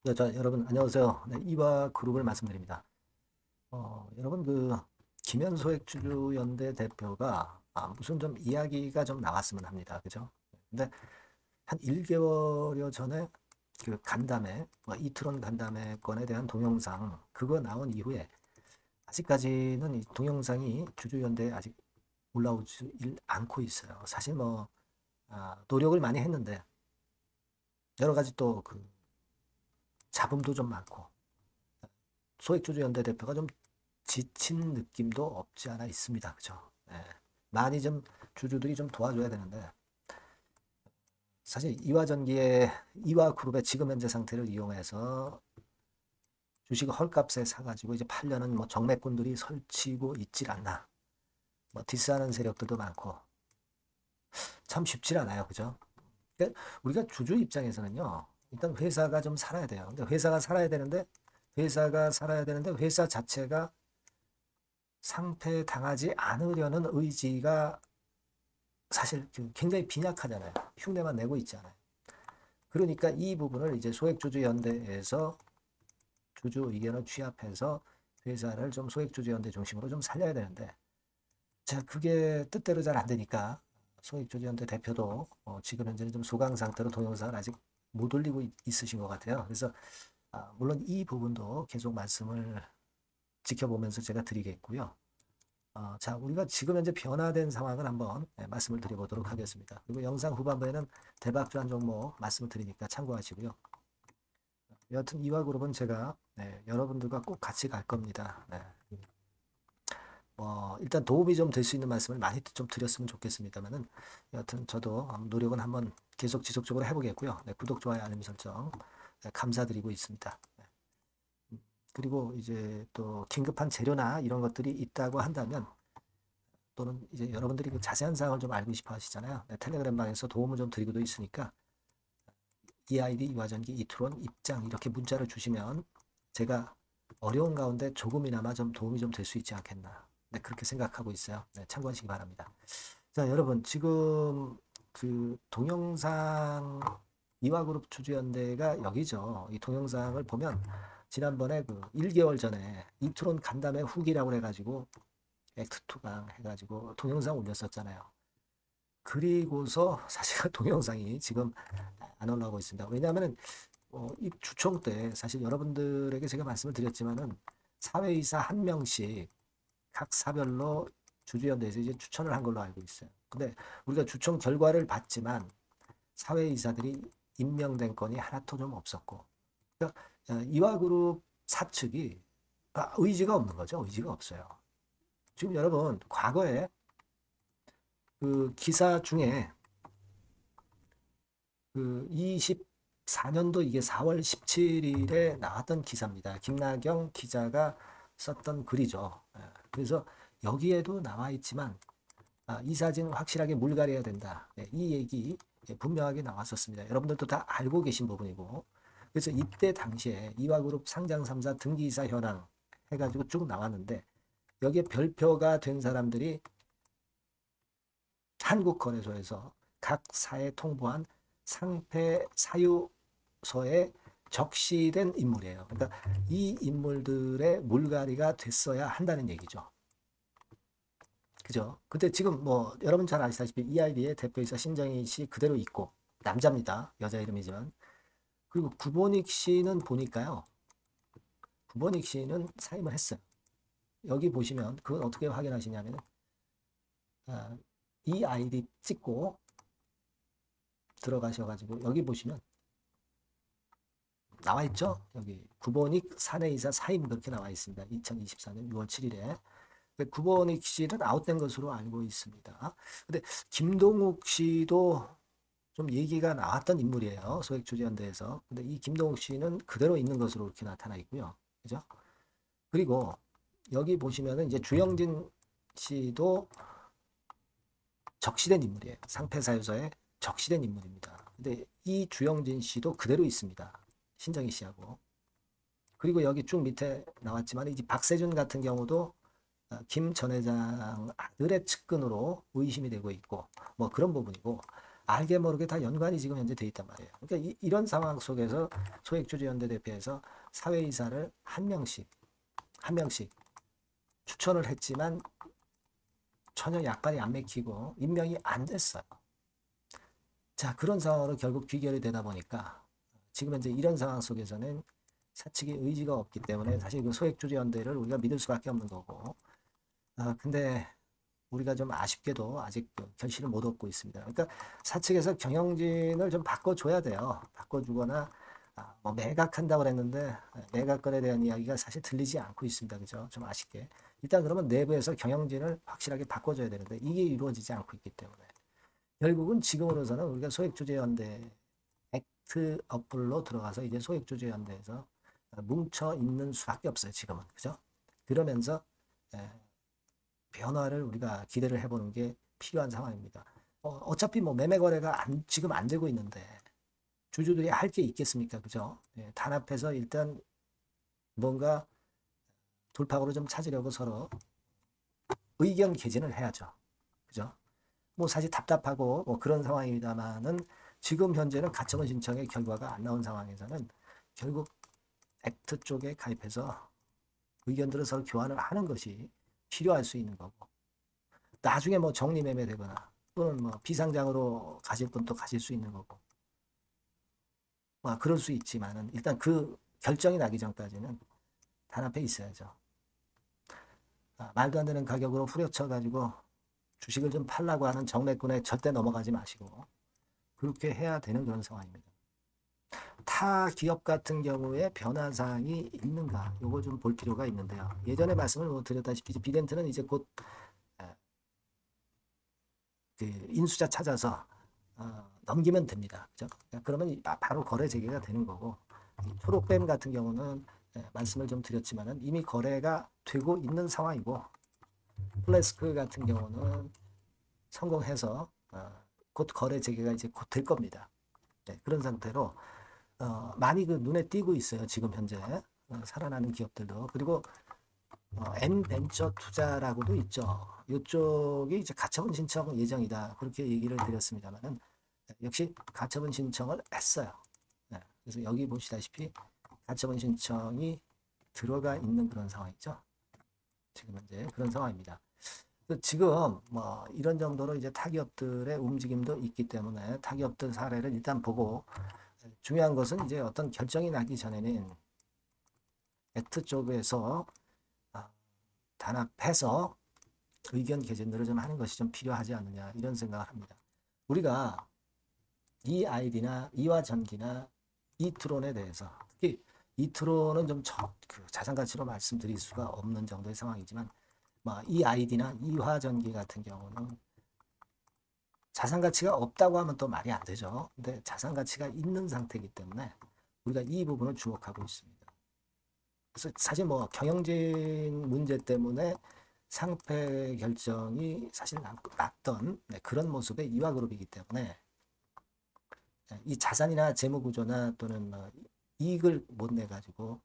네, 자, 여러분 안녕하세요. 네, 이와 그룹을 말씀드립니다. 여러분 김현소액주주연대 대표가 무슨 좀 이야기가 좀 나왔으면 합니다. 그죠? 근데 한 1개월여 전에 그 간담회, 이트론 간담회 건에 대한 동영상 그거 나온 이후에 아직까지는 이 동영상이 주주연대에 아직 올라오지 않고 있어요. 사실 노력을 많이 했는데 여러 가지 또 그 잡음도 좀 많고 소액주주연대 대표가 좀 지친 느낌도 없지 않아 있습니다. 그죠? 예. 많이 좀 주주들이 좀 도와줘야 되는데 사실 이화전기의 이화그룹의 지금 현재 상태를 이용해서 주식을 헐값에 사가지고 이제 팔려는 정맥꾼들이 설치고 있질 않나. 디스하는 세력들도 많고 참 쉽질 않아요. 그죠? 그러니까 우리가 주주 입장에서는요. 일단 회사가 좀 살아야 돼요. 근데 회사가 살아야 되는데 회사 자체가 상폐당하지 않으려는 의지가 사실 굉장히 빈약하잖아요. 흉내만 내고 있잖아요. 그러니까 이 부분을 이제 소액주주연대에서 주주 의견을 취합해서 회사를 좀 소액주주연대 중심으로 좀 살려야 되는데, 자, 그게 뜻대로 잘 안 되니까 소액주주연대 대표도 지금 현재는 좀 소강 상태로 동영상을 아직 못 올리고 있으신 것 같아요. 그래서 물론 이 부분도 계속 말씀을 지켜보면서 제가 드리겠고요. 자, 우리가 지금 현재 변화된 상황을 한번 말씀을 드려보도록 하겠습니다. 그리고 영상 후반부에는 대박주한 종목 말씀을 드리니까 참고하시고요. 여하튼 이화그룹은 제가 여러분들과 꼭 같이 갈 겁니다. 네. 일단 도움이 좀 될 수 있는 말씀을 많이 좀 드렸으면 좋겠습니다만은 여하튼 저도 노력은 한번 계속 지속적으로 해보겠고요. 네, 구독, 좋아요, 알림 설정 감사드리고 있습니다. 그리고 이제 또 긴급한 재료나 이런 것들이 있다고 한다면 또는 이제 여러분들이 그 자세한 사항을 좀 알고 싶어 하시잖아요. 네, 텔레그램 방에서 도움을 좀 드리고도 있으니까 EID, 이화전기, 이트론, 입장 이렇게 문자를 주시면 제가 어려운 가운데 조금이나마 좀 도움이 좀 될 수 있지 않겠나. 네, 그렇게 생각하고 있어요. 네, 참고하시기 바랍니다. 자, 여러분 지금 그 동영상 이화그룹 주주연대가 여기죠. 이 동영상을 보면 지난번에 그 1개월 전에 이트론 간담회 후기라고 해가지고 액트2강 해가지고 동영상 올렸었잖아요. 그리고서 사실 동영상이 지금 안 올라오고 있습니다. 왜냐하면 이 주총 때 사실 여러분들에게 제가 말씀을 드렸지만은 사회이사 한 명씩 각 사별로 주주연대에서 이제 추천을 한 걸로 알고 있어요. 근데 우리가 주총 결과를 봤지만 사회이사들이 임명된 건이 하나도 좀 없었고, 그러니까 이화그룹 사측이 의지가 없는 거죠. 의지가 없어요. 지금 여러분 과거에 그 기사 중에 그 24년도 이게 4월 17일에 나왔던 기사입니다. 김나경 기자가 썼던 글이죠. 그래서 여기에도 나와 있지만 이 사진 확실하게 물갈해야 된다. 이 얘기 분명하게 나왔었습니다. 여러분들도 다 알고 계신 부분이고, 그래서 이때 당시에 이화그룹 상장 3사 등기이사 현황 해가지고 쭉 나왔는데 여기에 별표가 된 사람들이 한국거래소에서 각 사에 통보한 상패 사유서에 적시된 인물이에요. 그러니까 이 인물들의 물갈이가 됐어야 한다는 얘기죠. 그죠? 근데 지금 여러분 잘 아시다시피 EID의 대표이사 신정희 씨 그대로 있고 남자입니다. 여자 이름이지만. 그리고 구본익 씨는 보니까요. 구본익 씨는 사임을 했어요. 여기 보시면 그건 어떻게 확인하시냐면 이 아이디 찍고 들어가셔가지고 여기 보시면 나와 있죠? 여기 구본익 사내이사 사임 그렇게 나와 있습니다. 2024년 6월 7일에. 구본익 씨는 아웃된 것으로 알고 있습니다. 근데 김동욱 씨도 좀 얘기가 나왔던 인물이에요. 소액주주연대에서. 근데 이 김동욱 씨는 그대로 있는 것으로 이렇게 나타나 있고요. 그죠? 그리고 여기 보시면은 이제 주영진 씨도 적시된 인물이에요. 상패사유서에 적시된 인물입니다. 근데 이 주영진 씨도 그대로 있습니다. 신정희 씨하고. 그리고 여기 쭉 밑에 나왔지만 이제 박세준 같은 경우도 김 전 회장 아들의 측근으로 의심이 되고 있고 그런 부분이고, 알게 모르게 다 연관이 지금 현재 돼 있단 말이에요. 그러니까 이런 상황 속에서 소액주주연대 대표에서 사회이사를 한 명씩 추천을 했지만 전혀 약발이 안 맥히고 임명이 안 됐어요. 자, 그런 상황으로 결국 귀결이 되다 보니까 지금 현재 이런 상황 속에서는 사측의 의지가 없기 때문에 사실 그 소액주주연대를 우리가 믿을 수밖에 없는 거고, 근데 우리가 좀 아쉽게도 아직 결실을 못 얻고 있습니다. 그러니까 사측에서 경영진을 좀 바꿔줘야 돼요. 바꿔주거나 뭐 매각한다고 그랬는데 매각건에 대한 이야기가 사실 들리지 않고 있습니다. 그죠? 좀 아쉽게. 일단 그러면 내부에서 경영진을 확실하게 바꿔줘야 되는데 이게 이루어지지 않고 있기 때문에 결국은 지금으로서는 우리가 소액주주연대 액트 어플로 들어가서 이제 소액주주연대에서 뭉쳐 있는 수밖에 없어요. 지금은. 그죠? 그러면서 변화를 우리가 기대를 해보는 게 필요한 상황입니다. 어차피 뭐 매매 거래가 지금 안 되고 있는데 주주들이 할 게 있겠습니까? 그죠? 단합해서 일단 뭔가 돌파구를 좀 찾으려고 서로 의견 개진을 해야죠. 그죠? 뭐 사실 답답하고 뭐 그런 상황입니다만은 지금 현재는 가처분 신청의 결과가 안 나온 상황에서는 결국 액트 쪽에 가입해서 의견들을 서로 교환을 하는 것이 필요할 수 있는 거고, 나중에 뭐 정리매매 되거나 또는 뭐 비상장으로 가실 분도 가실 수 있는 거고, 뭐 그럴 수 있지만은 일단 그 결정이 나기 전까지는 단합해 있어야죠. 말도 안 되는 가격으로 후려쳐 가지고 주식을 좀 팔라고 하는 정맥군에 절대 넘어가지 마시고 그렇게 해야 되는 그런 상황입니다. 타 기업 같은 경우에 변화사항이 있는가, 요거 좀 볼 필요가 있는데요. 예전에 말씀을 뭐 드렸다시피 비덴트는 이제 곧 그 인수자 찾아서 넘기면 됩니다. 그죠? 그러면 바로 거래 재개가 되는 거고, 초록뱀 같은 경우는 말씀을 좀 드렸지만은 이미 거래가 되고 있는 상황이고, 플래스크 같은 경우는 성공해서 곧 거래 재개가 이제 곧 될 겁니다. 네, 그런 상태로 많이 그 눈에 띄고 있어요. 지금 현재 살아나는 기업들도. 그리고 N벤처 투자라고도 있죠. 이쪽이 이제 가처분 신청 예정이다. 그렇게 얘기를 드렸습니다만은 역시 가처분 신청을 했어요. 네, 그래서 여기 보시다시피 가처분 신청이 들어가 있는 그런 상황이죠. 지금 현재 그런 상황입니다. 지금 뭐 이런 정도로 이제 타기업들의 움직임도 있기 때문에 타기업들 사례를 일단 보고, 중요한 것은 이제 어떤 결정이 나기 전에는 액트 쪽에서 단합해서 의견 개진들을 좀 하는 것이 좀 필요하지 않느냐, 이런 생각을 합니다. 우리가 EID나 이화전기나 이트론에 대해서, 특히 이트론은 좀 자산 가치로 말씀드릴 수가 없는 정도의 상황이지만 EID나 이화전기 같은 경우는 자산 가치가 없다고 하면 또 말이 안 되죠. 근데 자산 가치가 있는 상태이기 때문에 우리가 이 부분을 주목하고 있습니다. 그래서 사실 뭐 경영진 문제 때문에 상패 결정이 사실 났던 그런 모습의 이화그룹이기 때문에 이 자산이나 재무구조나 또는 이익을 못 내가지고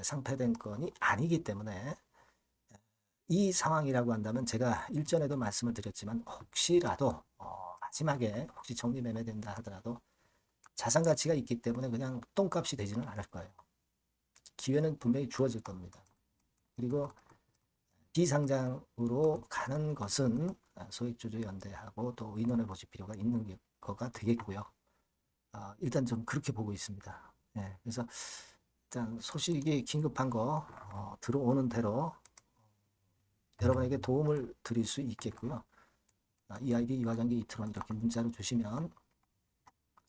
상패된 건이 아니기 때문에 이 상황이라고 한다면 제가 일전에도 말씀을 드렸지만 혹시라도 마지막에 혹시 정리 매매된다 하더라도 자산 가치가 있기 때문에 그냥 똥값이 되지는 않을 거예요. 기회는 분명히 주어질 겁니다. 그리고 비상장으로 가는 것은 소액주주연대하고 또 의논해 보실 필요가 있는 거가 되겠고요. 일단 좀 그렇게 보고 있습니다. 네, 그래서 일단 소식이 긴급한 거 들어오는 대로 여러분에게 도움을 드릴 수 있겠고요. EID, 이화전기, 이트론 이렇게 문자로 주시면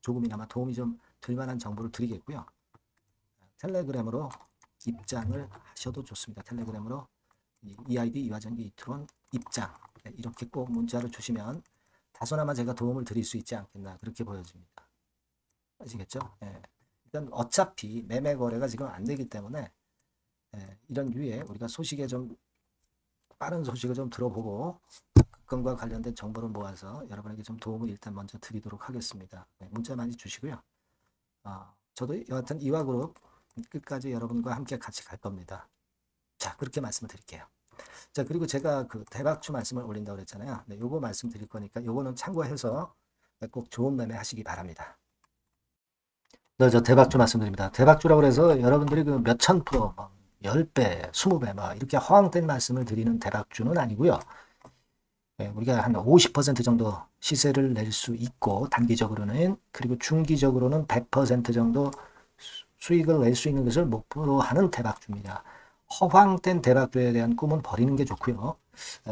조금이나마 도움이 좀 될 만한 정보를 드리겠고요. 텔레그램으로 입장을 하셔도 좋습니다. 텔레그램으로 EID, 이화전기, 이트론 입장 이렇게 꼭 문자로 주시면 다소나마 제가 도움을 드릴 수 있지 않겠나, 그렇게 보여집니다. 아시겠죠? 예. 일단 어차피 매매 거래가 지금 안 되기 때문에 이런 류에 우리가 소식에 좀 빠른 소식을 좀 들어보고 그건과 관련된 정보를 모아서 여러분에게 좀 도움을 일단 먼저 드리도록 하겠습니다. 문자 많이 주시고요. 저도 여하튼 이화그룹 끝까지 여러분과 함께 같이 갈 겁니다. 자, 그렇게 말씀을 드릴게요. 자, 그리고 제가 그 대박주 말씀을 올린다고 그랬잖아요. 네, 요거 말씀드릴 거니까 요거는 참고해서 꼭 좋은 매매 하시기 바랍니다. 저 대박주 말씀드립니다. 대박주라고 해서 여러분들이 그 몇천 프로, 뭐 10배, 20배, 막 이렇게 허황된 말씀을 드리는 대박주는 아니고요. 우리가 한 50% 정도 시세를 낼 수 있고, 단기적으로는, 그리고 중기적으로는 100% 정도 수익을 낼 수 있는 것을 목표로 하는 대박주입니다. 허황된 대박주에 대한 꿈은 버리는 게 좋고요.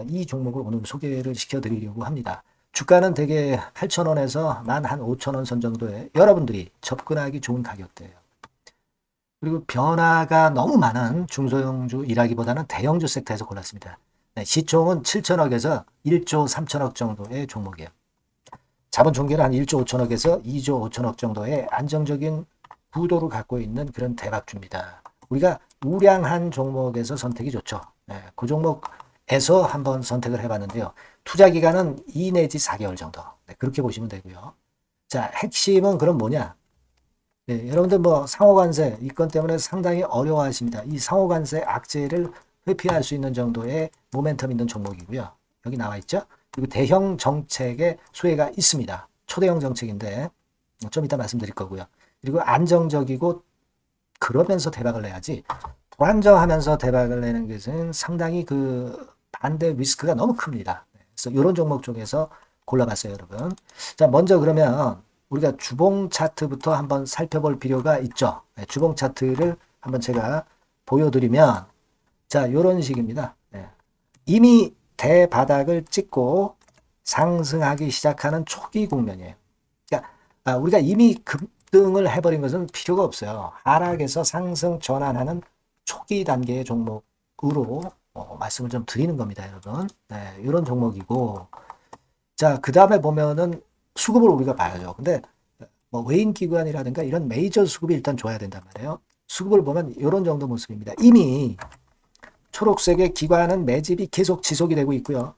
이 종목을 오늘 소개를 시켜드리려고 합니다. 주가는 대개 8,000원에서 만 한 5,000원 선 정도에 여러분들이 접근하기 좋은 가격대예요. 그리고 변화가 너무 많은 중소형주 일하기보다는 대형주 섹터에서 골랐습니다. 네, 시총은 7천억에서 1조 3천억 정도의 종목이에요. 자본 총계는 한 1조 5천억에서 2조 5천억 정도의 안정적인 구도를 갖고 있는 그런 대박주입니다. 우리가 우량한 종목에서 선택이 좋죠. 네, 그 종목에서 한번 선택을 해봤는데요. 투자 기간은 2 내지 4개월 정도. 네, 그렇게 보시면 되고요. 자, 핵심은 그럼 뭐냐? 네, 여러분들 뭐 상호관세 이 건 때문에 상당히 어려워하십니다. 이 상호관세 악재를 회피할 수 있는 정도의 모멘텀 있는 종목이고요. 여기 나와 있죠? 그리고 대형 정책의 수혜가 있습니다. 초대형 정책인데 좀 이따 말씀드릴 거고요. 그리고 안정적이고 그러면서 대박을 내야지 불안정하면서 대박을 내는 것은 상당히 그 반대 리스크가 너무 큽니다. 그래서 이런 종목 중에서 골라봤어요, 여러분. 자, 먼저 그러면 우리가 주봉 차트부터 한번 살펴볼 필요가 있죠. 네, 주봉 차트를 한번 제가 보여드리면 자, 이런 식입니다. 네. 이미 대바닥을 찍고 상승하기 시작하는 초기 국면이에요. 그러니까 우리가 이미 급등을 해버린 것은 필요가 없어요. 하락에서 상승 전환하는 초기 단계의 종목으로 말씀을 좀 드리는 겁니다, 여러분. 네, 이런 종목이고 자, 그 다음에 보면은 수급을 우리가 봐야죠. 근데 뭐 외인 기관이라든가 이런 메이저 수급이 일단 줘야 된단 말이에요. 수급을 보면 이런 정도 모습입니다. 이미 초록색의 기관은 매집이 계속 지속이 되고 있고요.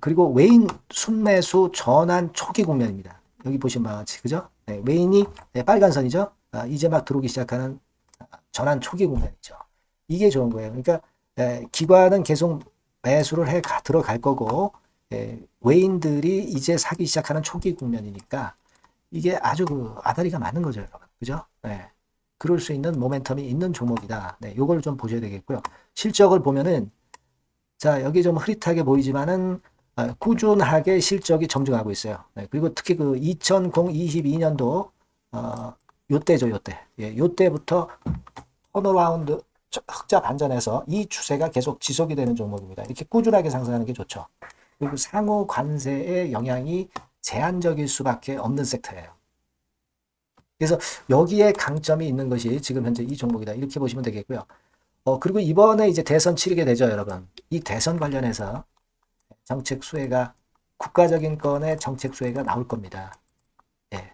그리고 외인 순매수 전환 초기 국면입니다. 여기 보시면 바와 같이 그죠? 네, 외인이 빨간 선이죠. 이제 막 들어오기 시작하는 전환 초기 국면이죠. 이게 좋은 거예요. 그러니까 기관은 계속 매수를 해 들어갈 거고 외인들이 이제 사기 시작하는 초기 국면이니까 이게 아주 그 아다리가 맞는 거죠, 여러분. 그죠? 네. 그럴 수 있는 모멘텀이 있는 종목이다. 네, 요걸 좀 보셔야 되겠고요. 실적을 보면은 자, 여기 좀 흐릿하게 보이지만은 꾸준하게 실적이 점증하고 있어요. 네, 그리고 특히 그 2022년도 요때죠, 요때. 예, 요때부터 턴어라운드 흑자 반전해서 이 추세가 계속 지속이 되는 종목입니다. 이렇게 꾸준하게 상승하는 게 좋죠. 그리고 상호 관세의 영향이 제한적일 수밖에 없는 섹터예요. 그래서 여기에 강점이 있는 것이 지금 현재 이 종목이다. 이렇게 보시면 되겠고요. 그리고 이번에 이제 대선 치르게 되죠, 여러분. 이 대선 관련해서 정책 수혜가 국가적인 건의 정책 수혜가 나올 겁니다. 예.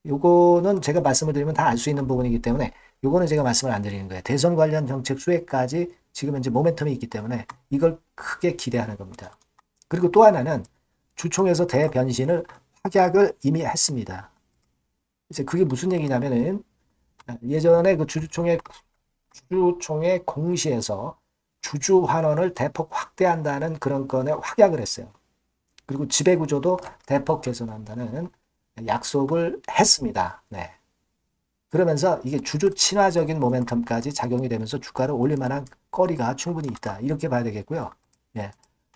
요거는 제가 말씀을 드리면 다 알 수 있는 부분이기 때문에 요거는 제가 말씀을 안 드리는 거예요. 대선 관련 정책 수혜까지 지금 현재 모멘텀이 있기 때문에 이걸 크게 기대하는 겁니다. 그리고 또 하나는 주총에서 대변신을 확약을 이미 했습니다. 이제 그게 무슨 얘기냐면은 예전에 그 주주총회 공시에서 주주 환원을 대폭 확대한다는 그런 건에 확약을 했어요. 그리고 지배구조도 대폭 개선한다는 약속을 했습니다. 네. 그러면서 이게 주주 친화적인 모멘텀까지 작용이 되면서 주가를 올릴 만한 거리가 충분히 있다. 이렇게 봐야 되겠고요. 예.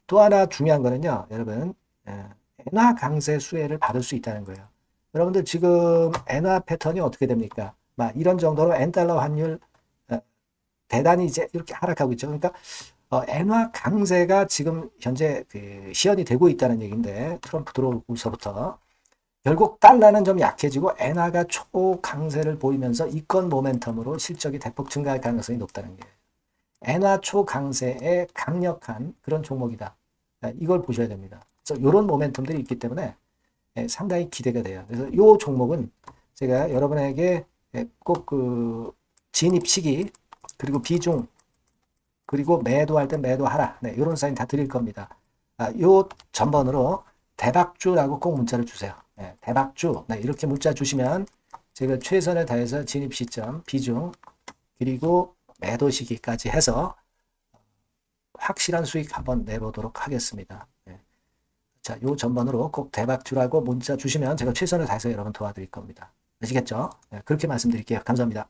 또 하나 중요한 거는요, 여러분, 엔화 강세 수혜를 받을 수 있다는 거예요. 여러분들 지금 엔화 패턴이 어떻게 됩니까? 막 이런 정도로 엔달러 환율 대단히 이제 이렇게 하락하고 있죠. 그러니까 엔화 강세가 지금 현재 그 시연이 되고 있다는 얘기인데 트럼프 들어오고서부터 결국 달러는 좀 약해지고 엔화가 초강세를 보이면서 이건 모멘텀으로 실적이 대폭 증가할 가능성이 높다는 게 엔화 초강세의 강력한 그런 종목이다. 이걸 보셔야 됩니다. 그래서 이런 모멘텀들이 있기 때문에 상당히 기대가 돼요. 그래서 이 종목은 제가 여러분에게 꼭 그 진입 시기 그리고 비중 그리고 매도할 때 매도하라. 네, 이런 사인 다 드릴 겁니다. 요 전번으로 대박주라고 꼭 문자를 주세요. 네, 대박주. 네, 이렇게 문자 주시면 제가 최선을 다해서 진입 시점, 비중 그리고 매도 시기까지 해서 확실한 수익 한번 내보도록 하겠습니다. 네. 자, 요 전번으로 꼭 대박 주라고 문자 주시면 제가 최선을 다해서 여러분 도와드릴 겁니다. 아시겠죠? 네, 그렇게 말씀드릴게요. 감사합니다.